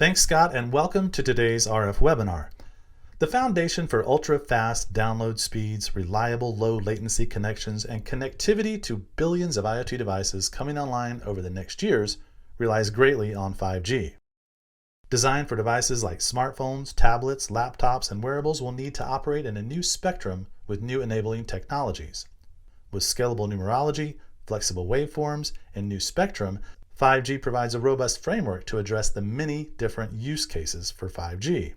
Thanks, Scott, and welcome to today's RF webinar. The foundation for ultra-fast download speeds, reliable low-latency connections, and connectivity to billions of IoT devices coming online over the next years relies greatly on 5G. Designed for devices like smartphones, tablets, laptops, and wearables will need to operate in a new spectrum with new enabling technologies. With scalable numerology, flexible waveforms, and new spectrum, 5G provides a robust framework to address the many different use cases for 5G.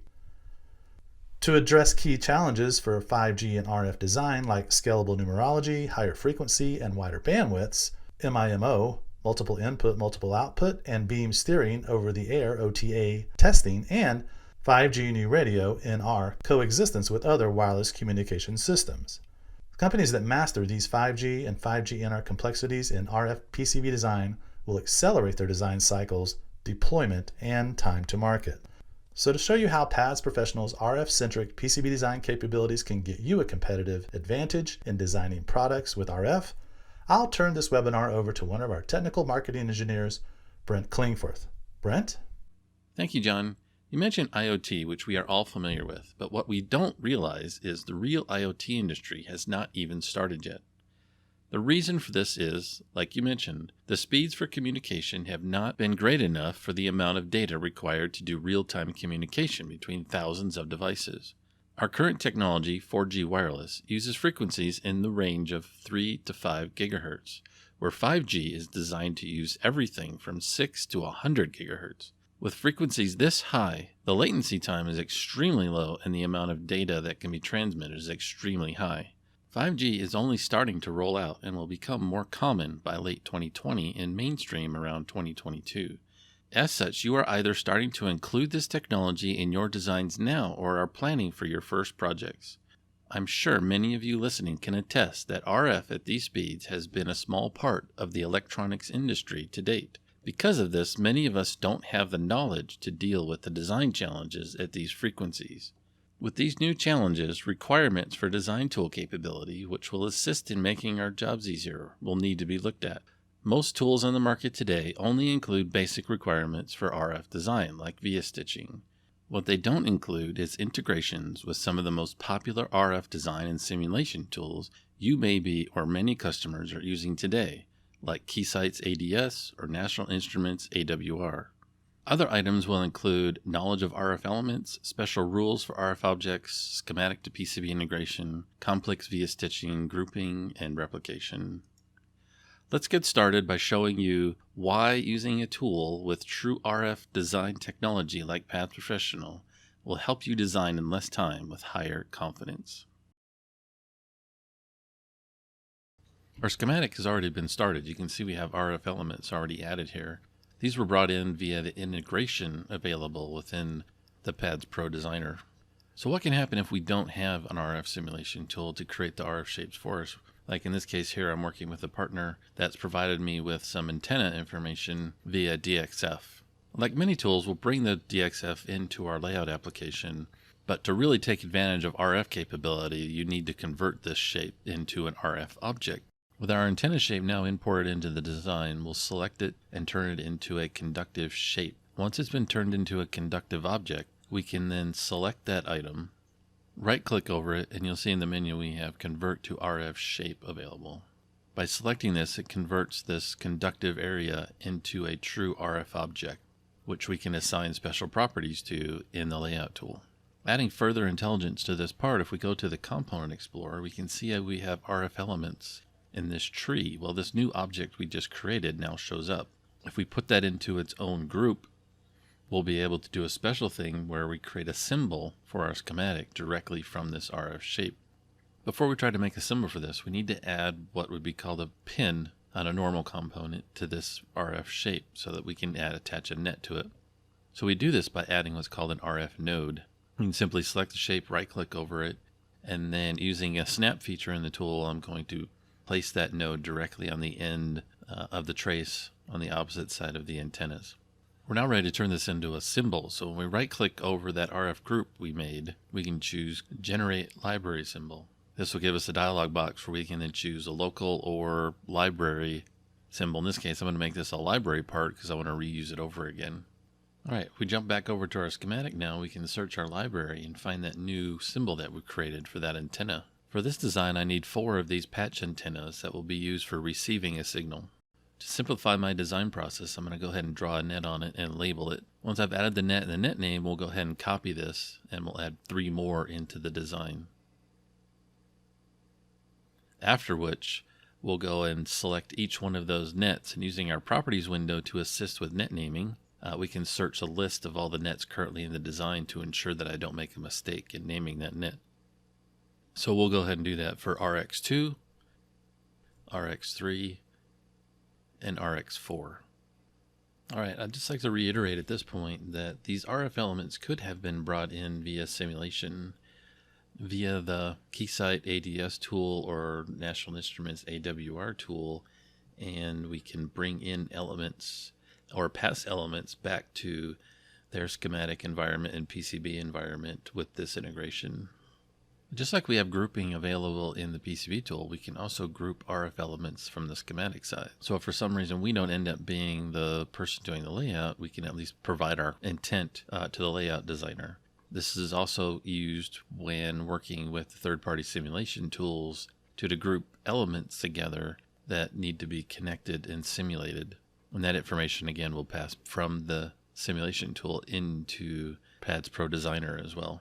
To address key challenges for 5G and RF design like scalable numerology, higher frequency, and wider bandwidths, MIMO, multiple input, multiple output, and beam steering over the air OTA testing, and 5G New Radio NR coexistence with other wireless communication systems. Companies that master these 5G and 5G NR complexities in RF PCB design will accelerate their design cycles, deployment, and time to market. So to show you how PADS Professional's RF-centric PCB design capabilities can get you a competitive advantage in designing products with RF, I'll turn this webinar over to one of our technical marketing engineers, Brent Klingforth. Brent? Thank you, John. You mentioned IoT, which we are all familiar with, but what we don't realize is the real IoT industry has not even started yet. The reason for this is, like you mentioned, the speeds for communication have not been great enough for the amount of data required to do real-time communication between thousands of devices. Our current technology, 4G wireless, uses frequencies in the range of 3 to 5 gigahertz, where 5G is designed to use everything from 6 to 100 gigahertz. With frequencies this high, the latency time is extremely low and the amount of data that can be transmitted is extremely high. 5G is only starting to roll out and will become more common by late 2020 and mainstream around 2022. As such, you are either starting to include this technology in your designs now or are planning for your first projects. I'm sure many of you listening can attest that RF at these speeds has been a small part of the electronics industry to date. Because of this, many of us don't have the knowledge to deal with the design challenges at these frequencies. With these new challenges, requirements for design tool capability, which will assist in making our jobs easier, will need to be looked at. Most tools on the market today only include basic requirements for RF design, like via stitching. What they don't include is integrations with some of the most popular RF design and simulation tools you may be or many customers are using today, like Keysight's ADS or National Instruments AWR. Other items will include knowledge of RF elements, special rules for RF objects, schematic to PCB integration, complex via stitching, grouping, and replication. Let's get started by showing you why using a tool with true RF design technology like PADS Professional will help you design in less time with higher confidence. Our schematic has already been started. You can see we have RF elements already added here. These were brought in via the integration available within the PADSPro designer. So what can happen if we don't have an RF simulation tool to create the RF shapes for us? Like in this case here, I'm working with a partner that's provided me with some antenna information via DXF. Like many tools, we'll bring the DXF into our layout application, but to really take advantage of RF capability, you need to convert this shape into an RF object. With our antenna shape now imported into the design, we'll select it and turn it into a conductive shape. Once it's been turned into a conductive object, we can then select that item, right-click over it, and you'll see in the menu we have Convert to RF Shape available. By selecting this, it converts this conductive area into a true RF object, which we can assign special properties to in the Layout tool. Adding further intelligence to this part, if we go to the Component Explorer, we can see how we have RF elements in this tree. Well, this new object we just created now shows up. If we put that into its own group, we'll be able to do a special thing where we create a symbol for our schematic directly from this RF shape. Before we try to make a symbol for this, we need to add what would be called a pin on a normal component to this RF shape so that we can attach a net to it. So we do this by adding what's called an RF node. You can simply select the shape, right-click over it, and then using a snap feature in the tool, I'm going to place that node directly on the end of the trace on the opposite side of the antennas. We're now ready to turn this into a symbol. So when we right-click over that RF group we made, we can choose Generate Library Symbol. This will give us a dialog box where we can then choose a local or library symbol. In this case, I'm going to make this a library part because I want to reuse it over again. All right, if we jump back over to our schematic now, we can search our library and find that new symbol that we created for that antenna. For this design, I need 4 of these patch antennas that will be used for receiving a signal. To simplify my design process, I'm going to go ahead and draw a net on it and label it. Once I've added the net and the net name, we'll go ahead and copy this and we'll add 3 more into the design. After which, we'll go and select each one of those nets, and using our properties window to assist with net naming, we can search a list of all the nets currently in the design to ensure that I don't make a mistake in naming that net. So we'll go ahead and do that for RX2, RX3, and RX4. Alright, I'd just like to reiterate at this point that these RF elements could have been brought in via simulation, via the Keysight ADS tool or National Instruments AWR tool, and we can bring in elements or pass elements back to their schematic environment and PCB environment with this integration. Just like we have grouping available in the PCB tool, we can also group RF elements from the schematic side. So if for some reason we don't end up being the person doing the layout, we can at least provide our intent to the layout designer. This is also used when working with third-party simulation tools to group elements together that need to be connected and simulated. And that information, again, will pass from the simulation tool into PADSPro Designer as well.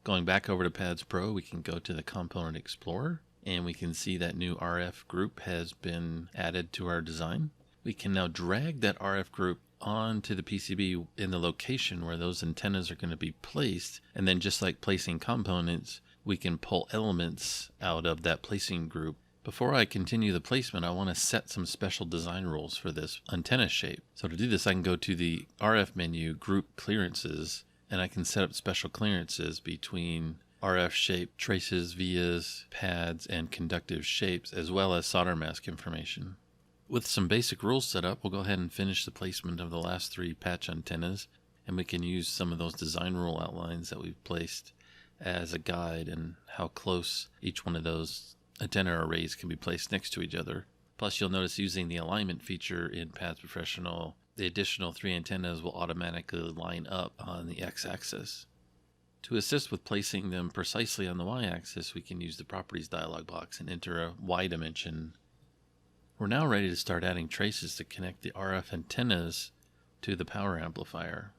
Going back over to PADSPro, we can go to the Component Explorer, and we can see that new RF group has been added to our design. We can now drag that RF group onto the PCB in the location where those antennas are going to be placed, and then just like placing components, we can pull elements out of that placing group. Before I continue the placement, I want to set some special design rules for this antenna shape. So to do this, I can go to the RF menu, Group Clearances, and I can set up special clearances between RF shape traces, vias, pads, and conductive shapes, as well as solder mask information. With some basic rules set up, we'll go ahead and finish the placement of the last 3 patch antennas, and we can use some of those design rule outlines that we've placed as a guide and how close each one of those antenna arrays can be placed next to each other. Plus, you'll notice using the alignment feature in PADS Professional, the additional 3 antennas will automatically line up on the x-axis. To assist with placing them precisely on the y-axis, we can use the Properties dialog box and enter a y dimension. We're now ready to start adding traces to connect the RF antennas to the power amplifier.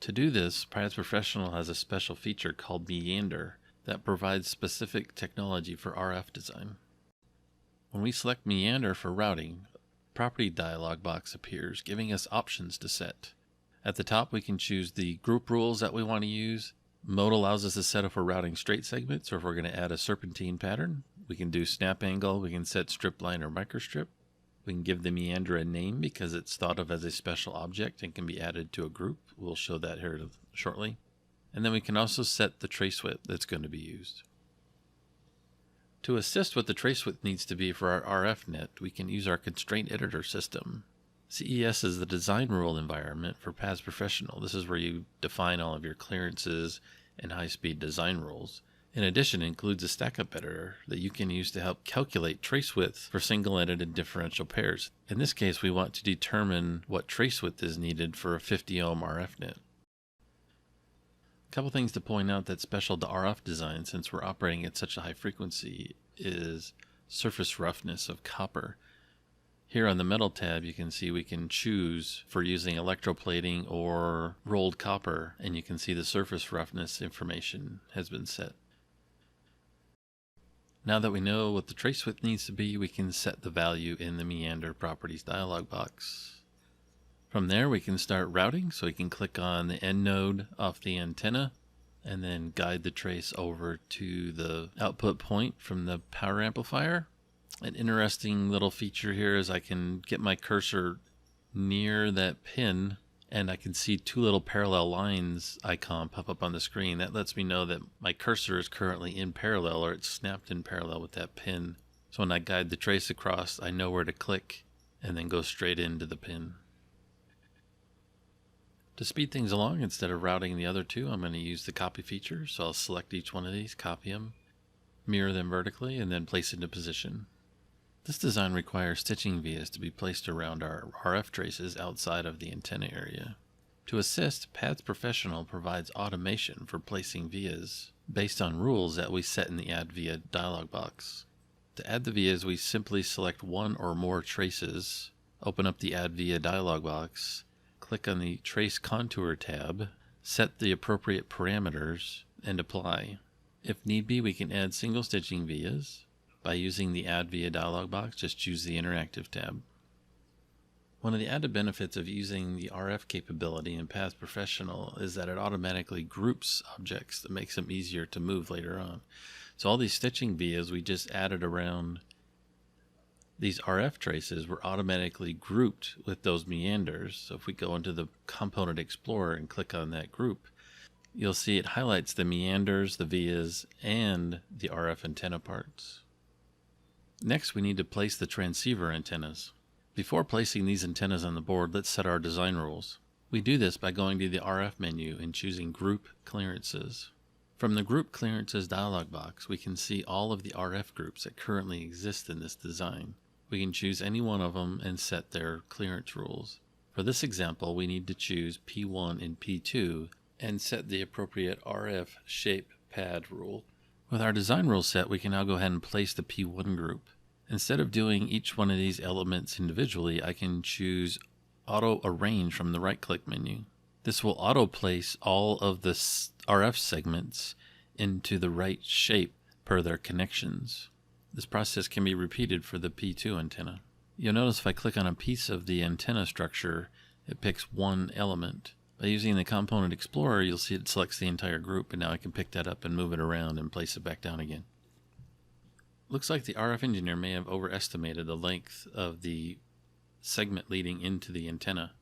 To do this, PADS Professional has a special feature called Meander that provides specific technology for RF design. When we select Meander for routing, a property dialog box appears, giving us options to set. At the top, we can choose the group rules that we want to use. Mode allows us to set if we're routing straight segments or if we're going to add a serpentine pattern. We can do snap angle, we can set strip line or microstrip. We can give the meander a name because it's thought of as a special object and can be added to a group. We'll show that here shortly. And then we can also set the trace width that's going to be used. To assist what the trace width needs to be for our RF net, we can use our Constraint Editor system. CES is the design rule environment for PADS Professional. This is where you define all of your clearances and high-speed design rules. In addition, it includes a stack-up editor that you can use to help calculate trace width for single-edited differential pairs. In this case, we want to determine what trace width is needed for a 50 ohm RF net. A couple things to point out that's special to RF design, since we're operating at such a high frequency, is surface roughness of copper. Here on the metal tab, you can see we can choose for using electroplating or rolled copper, and you can see the surface roughness information has been set. Now that we know what the trace width needs to be, we can set the value in the Meander Properties dialog box. From there, we can start routing, so we can click on the end node off the antenna and then guide the trace over to the output point from the power amplifier. An interesting little feature here is I can get my cursor near that pin and I can see 2 little parallel lines icon pop up on the screen. That lets me know that my cursor is currently in parallel, or it's snapped in parallel with that pin. So when I guide the trace across, I know where to click and then go straight into the pin. To speed things along, instead of routing the other 2, I'm going to use the copy feature. So I'll select each one of these, copy them, mirror them vertically, and then place into position. This design requires stitching vias to be placed around our RF traces outside of the antenna area. To assist, PADSPro provides automation for placing vias based on rules that we set in the Add Via dialog box. To add the vias, we simply select one or more traces, open up the Add Via dialog box, click on the Trace Contour tab, set the appropriate parameters, and apply. If need be, we can add single stitching vias. By using the Add Via dialog box, just choose the Interactive tab. One of the added benefits of using the RF capability in PADSPro is that it automatically groups objects that makes them easier to move later on. So all these stitching vias we just added around these RF traces were automatically grouped with those meanders. So if we go into the Component Explorer and click on that group, you'll see it highlights the meanders, the vias, and the RF antenna parts. Next, we need to place the transceiver antennas. Before placing these antennas on the board, let's set our design rules. We do this by going to the RF menu and choosing Group Clearances. From the Group Clearances dialog box, we can see all of the RF groups that currently exist in this design. We can choose any one of them and set their clearance rules. For this example, we need to choose P1 and P2 and set the appropriate RF shape pad rule. With our design rules set, we can now go ahead and place the P1 group. Instead of doing each one of these elements individually, I can choose Auto Arrange from the right-click menu. This will auto-place all of the RF segments into the right shape per their connections. This process can be repeated for the P2 antenna. You'll notice if I click on a piece of the antenna structure, it picks one element. By using the Component Explorer, you'll see it selects the entire group, and now I can pick that up and move it around and place it back down again. Looks like the RF engineer may have overestimated the length of the segment leading into the antenna.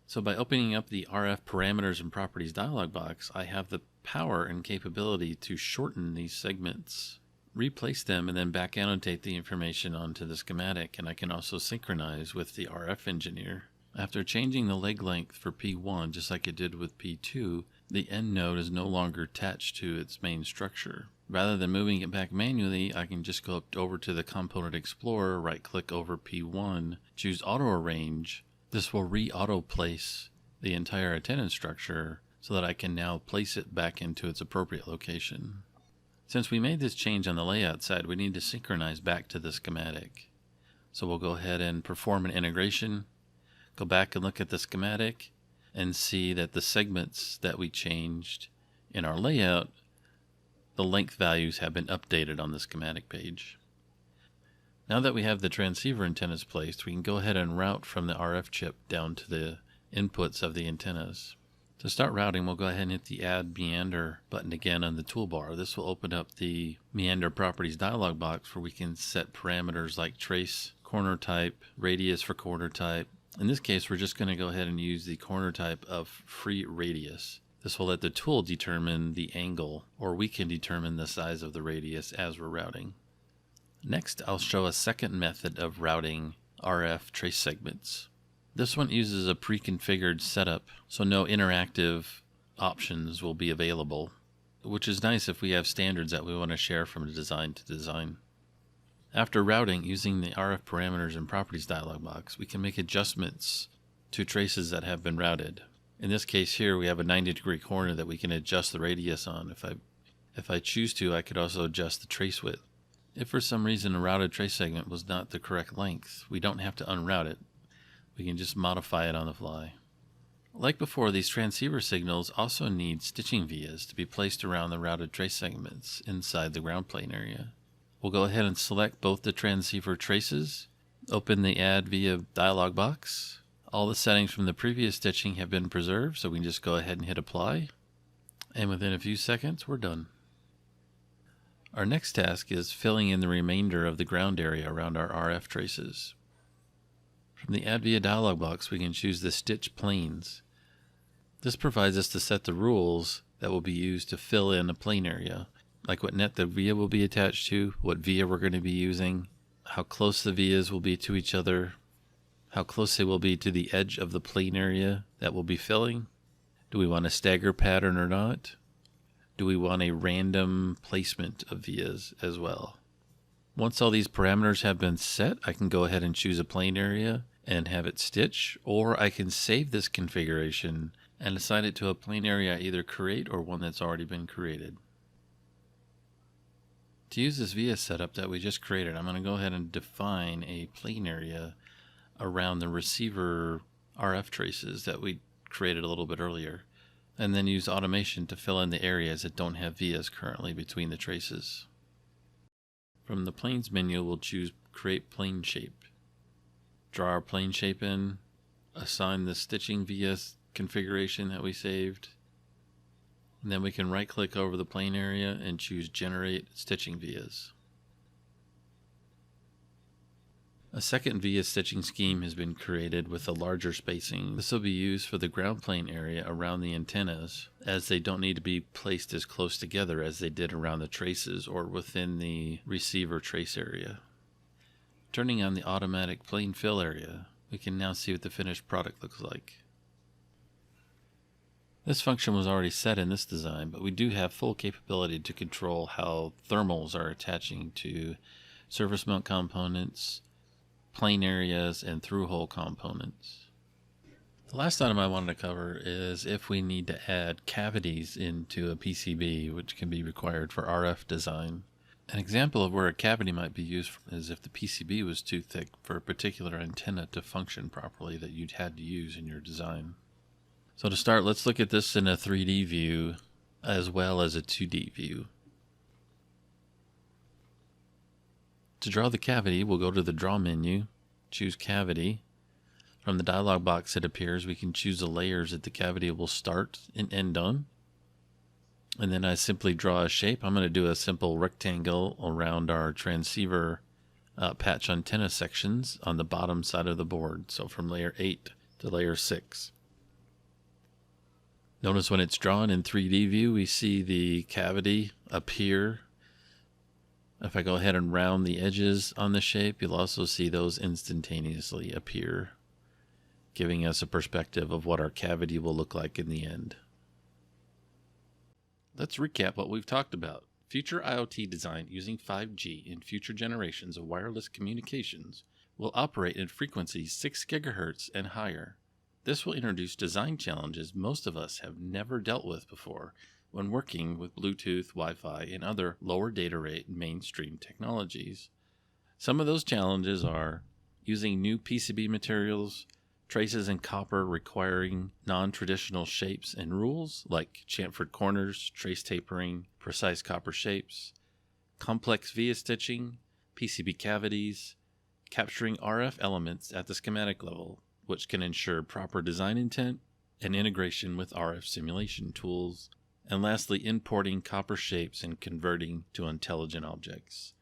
So by opening up the RF Parameters and Properties dialog box, I have the power and capability to shorten these segments, replace them, and then back annotate the information onto the schematic, and I can also synchronize with the RF engineer. After changing the leg length for P1, just like it did with P2, the end node is no longer attached to its main structure. Rather than moving it back manually, I can just go over to the Component Explorer, right-click over P1, choose Auto Arrange. This will re-auto place the entire antenna structure so that I can now place it back into its appropriate location. Since we made this change on the layout side, we need to synchronize back to the schematic. So we'll go ahead and perform an integration, go back and look at the schematic, and see that the segments that we changed in our layout, the length values have been updated on the schematic page. Now that we have the transceiver antennas placed, we can go ahead and route from the RF chip down to the inputs of the antennas. To start routing, we'll go ahead and hit the Add Meander button again on the toolbar. This will open up the Meander Properties dialog box where we can set parameters like trace, corner type, radius for corner type. In this case, we're just going to go ahead and use the corner type of free radius. This will let the tool determine the angle, or we can determine the size of the radius as we're routing. Next, I'll show a second method of routing RF trace segments. This one uses a pre-configured setup, so no interactive options will be available, which is nice if we have standards that we want to share from design to design. After routing, using the RF Parameters and Properties dialog box, we can make adjustments to traces that have been routed. In this case here, we have a 90-degree corner that we can adjust the radius on. If I choose to, I could also adjust the trace width. If for some reason a routed trace segment was not the correct length, we don't have to unroute it. We can just modify it on the fly. Like before, these transceiver signals also need stitching vias to be placed around the routed trace segments inside the ground plane area. We'll go ahead and select both the transceiver traces, open the Add Via dialog box. All the settings from the previous stitching have been preserved, so we can just go ahead and hit Apply. And within a few seconds, we're done. Our next task is filling in the remainder of the ground area around our RF traces. From the Add Via dialog box, we can choose the Stitch Planes. This provides us to set the rules that will be used to fill in a plane area, like what net the via will be attached to, what via we're going to be using, how close the vias will be to each other, how close they will be to the edge of the plane area that we'll be filling. Do we want a stagger pattern or not? Do we want a random placement of vias as well? Once all these parameters have been set, I can go ahead and choose a plane area and have it stitch, or I can save this configuration and assign it to a plane area I either create or one that's already been created. To use this via setup that we just created, I'm going to go ahead and define a plane area around the receiver RF traces that we created a little bit earlier, and then use automation to fill in the areas that don't have vias currently between the traces. From the Planes menu, we'll choose Create Plane Shape. Draw our plane shape in, assign the stitching via configuration that we saved, and then we can right-click over the plane area and choose Generate Stitching Vias. A second via stitching scheme has been created with a larger spacing. This will be used for the ground plane area around the antennas, as they don't need to be placed as close together as they did around the traces or within the receiver trace area. Turning on the automatic plane fill area, we can now see what the finished product looks like. This function was already set in this design, but we do have full capability to control how thermals are attaching to surface mount components, plane areas, and through-hole components. The last item I wanted to cover is if we need to add cavities into a PCB, which can be required for RF design. An example of where a cavity might be used is if the PCB was too thick for a particular antenna to function properly that you'd had to use in your design. So to start, let's look at this in a 3D view as well as a 2D view. To draw the cavity, we'll go to the Draw menu, choose Cavity. From the dialog box that appears, we can choose the layers that the cavity will start and end on. And then I simply draw a shape. I'm going to do a simple rectangle around our transceiver patch antenna sections on the bottom side of the board. So from layer 8 to layer 6. Notice when it's drawn in 3D view, we see the cavity appear. If I go ahead and round the edges on the shape, you'll also see those instantaneously appear, giving us a perspective of what our cavity will look like in the end. Let's recap what we've talked about. Future IoT design using 5G in future generations of wireless communications will operate at frequencies 6 GHz and higher. This will introduce design challenges most of us have never dealt with before when working with Bluetooth, Wi-Fi, and other lower data rate mainstream technologies. Some of those challenges are using new PCB materials, traces in copper requiring non-traditional shapes and rules like chamfered corners, trace tapering, precise copper shapes, complex via stitching, PCB cavities, capturing RF elements at the schematic level, which can ensure proper design intent and integration with RF simulation tools, and lastly, importing copper shapes and converting to intelligent objects.